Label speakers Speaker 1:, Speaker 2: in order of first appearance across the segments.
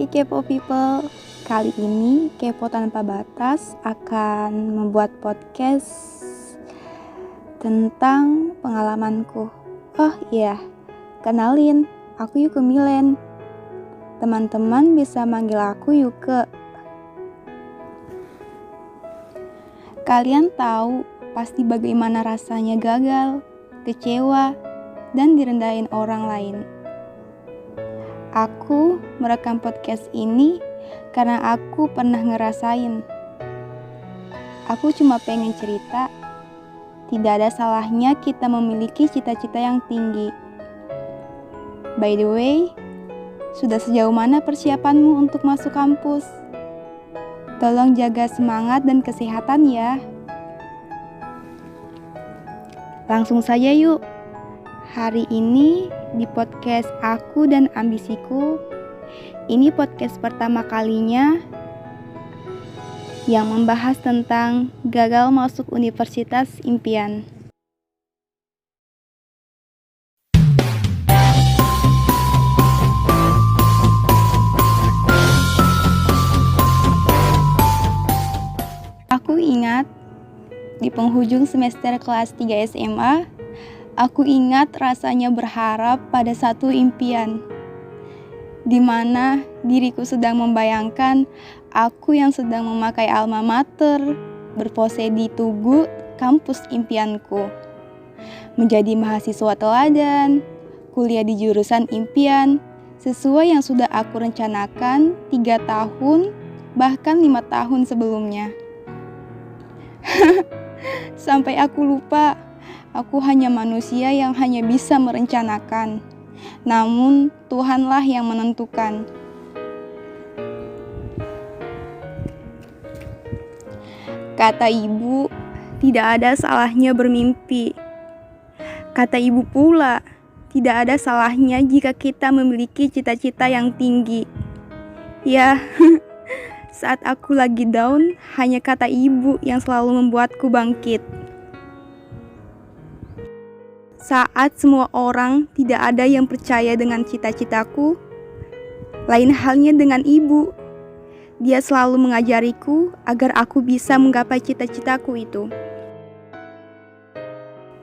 Speaker 1: Hai Kepo People, kali ini Kepo Tanpa Batas akan membuat podcast tentang pengalamanku. Oh iya, kenalin, aku Yuke Milen. Teman-teman bisa manggil aku Yuke. Kalian tahu pasti bagaimana rasanya gagal, kecewa, dan direndahin orang lain. Aku merekam podcast ini karena aku pernah ngerasain. Aku cuma pengen cerita, tidak ada salahnya kita memiliki cita-cita yang tinggi. By the way, sudah sejauh mana persiapanmu untuk masuk kampus? Tolong jaga semangat dan kesehatan ya. Langsung saja yuk. Hari ini di podcast Aku dan Ambisiku, ini podcast pertama kalinya yang membahas tentang gagal masuk universitas impian. Aku ingat di penghujung semester kelas 3 SMA, aku ingat rasanya berharap pada satu impian, di mana diriku sedang membayangkan aku yang sedang memakai alma mater, berpose di tugu kampus impianku, menjadi mahasiswa teladan, kuliah di jurusan impian, sesuai yang sudah aku rencanakan 3 tahun, bahkan 5 tahun sebelumnya. Sampai aku lupa, aku hanya manusia yang hanya bisa merencanakan, namun Tuhanlah yang menentukan. Kata ibu, tidak ada salahnya bermimpi. Kata ibu pula, tidak ada salahnya jika kita memiliki cita-cita yang tinggi. Ya, saat aku lagi down, hanya kata ibu yang selalu membuatku bangkit. Saat semua orang tidak ada yang percaya dengan cita-citaku, lain halnya dengan ibu. Dia selalu mengajariku agar aku bisa menggapai cita-citaku itu.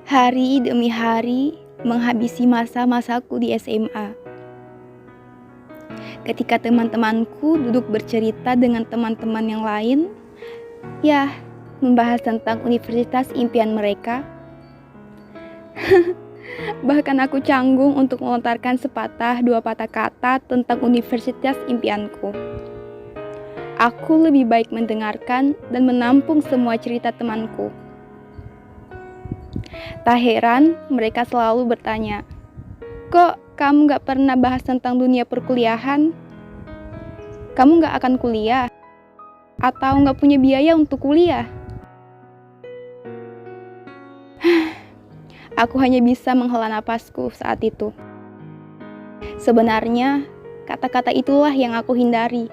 Speaker 1: Hari demi hari menghabisi masa-masaku di SMA. Ketika teman-temanku duduk bercerita dengan teman-teman yang lain, ya, membahas tentang universitas impian mereka. Bahkan aku canggung untuk melontarkan sepatah dua patah kata tentang universitas impianku. Aku lebih baik mendengarkan dan menampung semua cerita temanku. Tak heran mereka selalu bertanya, "Kok kamu gak pernah bahas tentang dunia perkuliahan? Kamu gak akan kuliah? Atau gak punya biaya untuk kuliah?" Aku hanya bisa menghela napasku saat itu. Sebenarnya, kata-kata itulah yang aku hindari.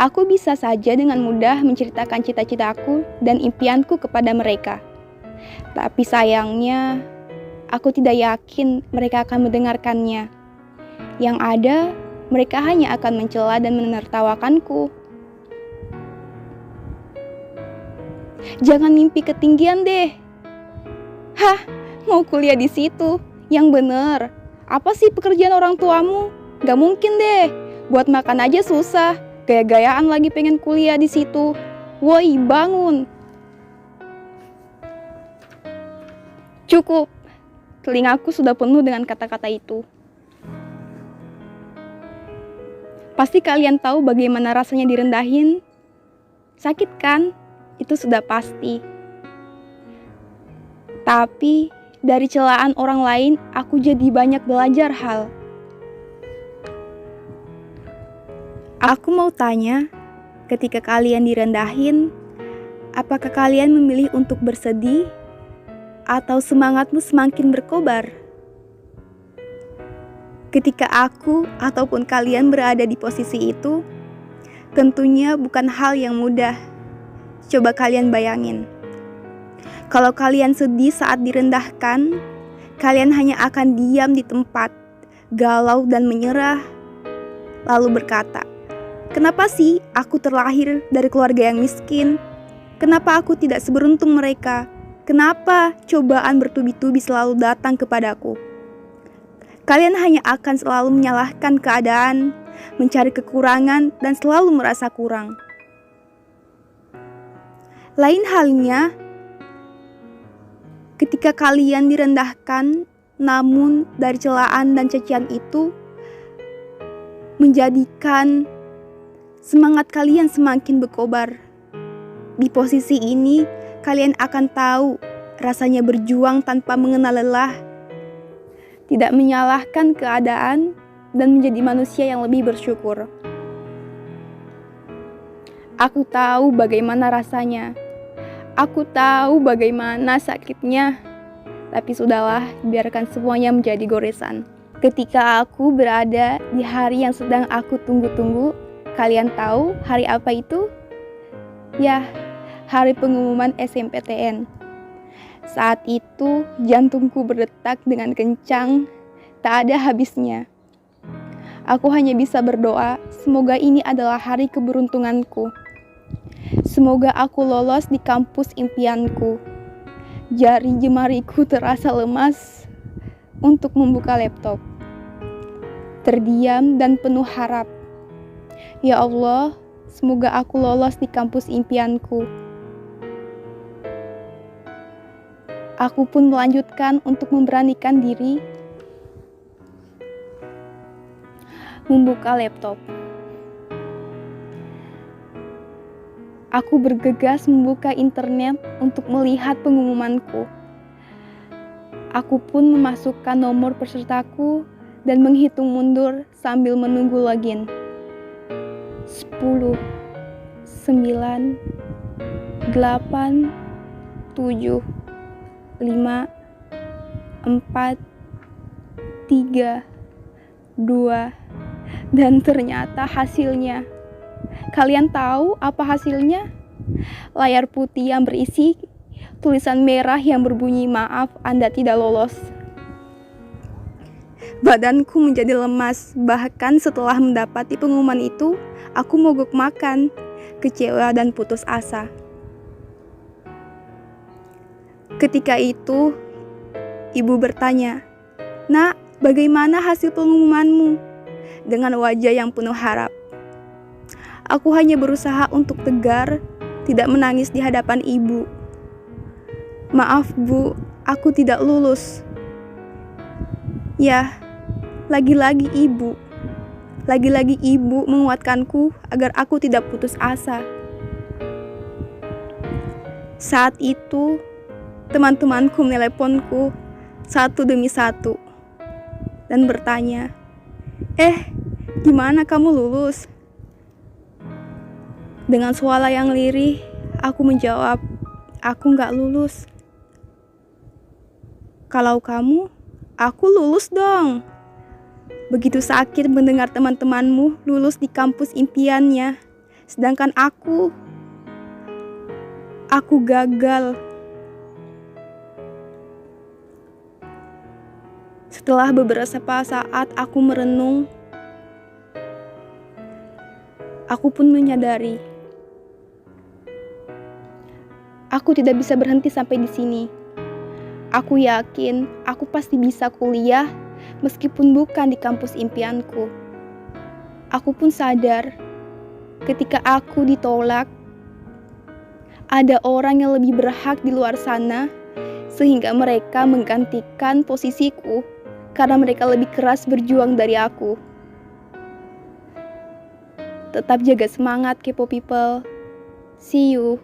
Speaker 1: Aku bisa saja dengan mudah menceritakan cita-citaku dan impianku kepada mereka. Tapi sayangnya, aku tidak yakin mereka akan mendengarkannya. Yang ada, mereka hanya akan mencela dan menertawakanku. "Jangan mimpi ketinggian deh." Hah, mau kuliah di situ? Yang bener. Apa sih pekerjaan orang tuamu? Gak mungkin deh. Buat makan aja susah. Gaya-gayaan lagi pengen kuliah di situ. Woi, bangun. Cukup. Telingaku sudah penuh dengan kata-kata itu. Pasti kalian tahu bagaimana rasanya direndahin. Sakit kan? Itu sudah pasti. Tapi dari celaan orang lain, aku jadi banyak belajar hal. Aku mau tanya, ketika kalian direndahin, apakah kalian memilih untuk bersedih atau semangatmu semakin berkobar? Ketika aku ataupun kalian berada di posisi itu, tentunya bukan hal yang mudah. Coba kalian bayangin. Kalau kalian sedih saat direndahkan, kalian hanya akan diam di tempat, galau dan menyerah, lalu berkata, "Kenapa sih aku terlahir dari keluarga yang miskin? Kenapa aku tidak seberuntung mereka? Kenapa cobaan bertubi-tubi selalu datang kepadaku?" Kalian hanya akan selalu menyalahkan keadaan, mencari kekurangan, dan selalu merasa kurang. Lain halnya, ketika kalian direndahkan, namun dari celaan dan cacian itu menjadikan semangat kalian semakin berkobar. Di posisi ini, kalian akan tahu rasanya berjuang tanpa mengenal lelah, tidak menyalahkan keadaan, dan menjadi manusia yang lebih bersyukur. Aku tahu bagaimana rasanya. Aku tahu bagaimana sakitnya. Tapi sudahlah, biarkan semuanya menjadi goresan. Ketika aku berada di hari yang sedang aku tunggu-tunggu, kalian tahu hari apa itu? Ya, hari pengumuman SNMPTN. Saat itu jantungku berdetak dengan kencang, tak ada habisnya. Aku hanya bisa berdoa, semoga ini adalah hari keberuntunganku. Semoga aku lolos di kampus impianku. Jari jemariku terasa lemas untuk membuka laptop. Terdiam dan penuh harap. Ya Allah, semoga aku lolos di kampus impianku. Aku pun melanjutkan untuk memberanikan diri membuka laptop. Aku bergegas membuka internet untuk melihat pengumumanku. Aku pun memasukkan nomor pesertaku dan menghitung mundur sambil menunggu login. 10, 9, 8, 7, 5, 4, 3, 2, dan ternyata hasilnya. Kalian tahu apa hasilnya? Layar putih yang berisi tulisan merah yang berbunyi, "Maaf, Anda tidak lolos." Badanku menjadi lemas, bahkan setelah mendapati pengumuman itu, aku mogok makan, kecewa dan putus asa. Ketika itu, ibu bertanya, "Nak, bagaimana hasil pengumumanmu?" Dengan wajah yang penuh harap. Aku hanya berusaha untuk tegar, tidak menangis di hadapan ibu. "Maaf Bu, aku tidak lulus." Ya, lagi-lagi ibu menguatkanku agar aku tidak putus asa. Saat itu, teman-temanku meneleponku satu demi satu dan bertanya, "Gimana kamu lulus?" Dengan suara yang lirih, aku menjawab, "Aku gak lulus." "Kalau kamu, aku lulus dong." Begitu sakit mendengar teman-temanmu lulus di kampus impiannya, sedangkan aku gagal. Setelah beberapa saat aku merenung, aku pun menyadari aku tidak bisa berhenti sampai di sini. Aku yakin aku pasti bisa kuliah meskipun bukan di kampus impianku. Aku pun sadar ketika aku ditolak, ada orang yang lebih berhak di luar sana sehingga mereka menggantikan posisiku karena mereka lebih keras berjuang dari aku. Tetap jaga semangat, Kepo People. See you.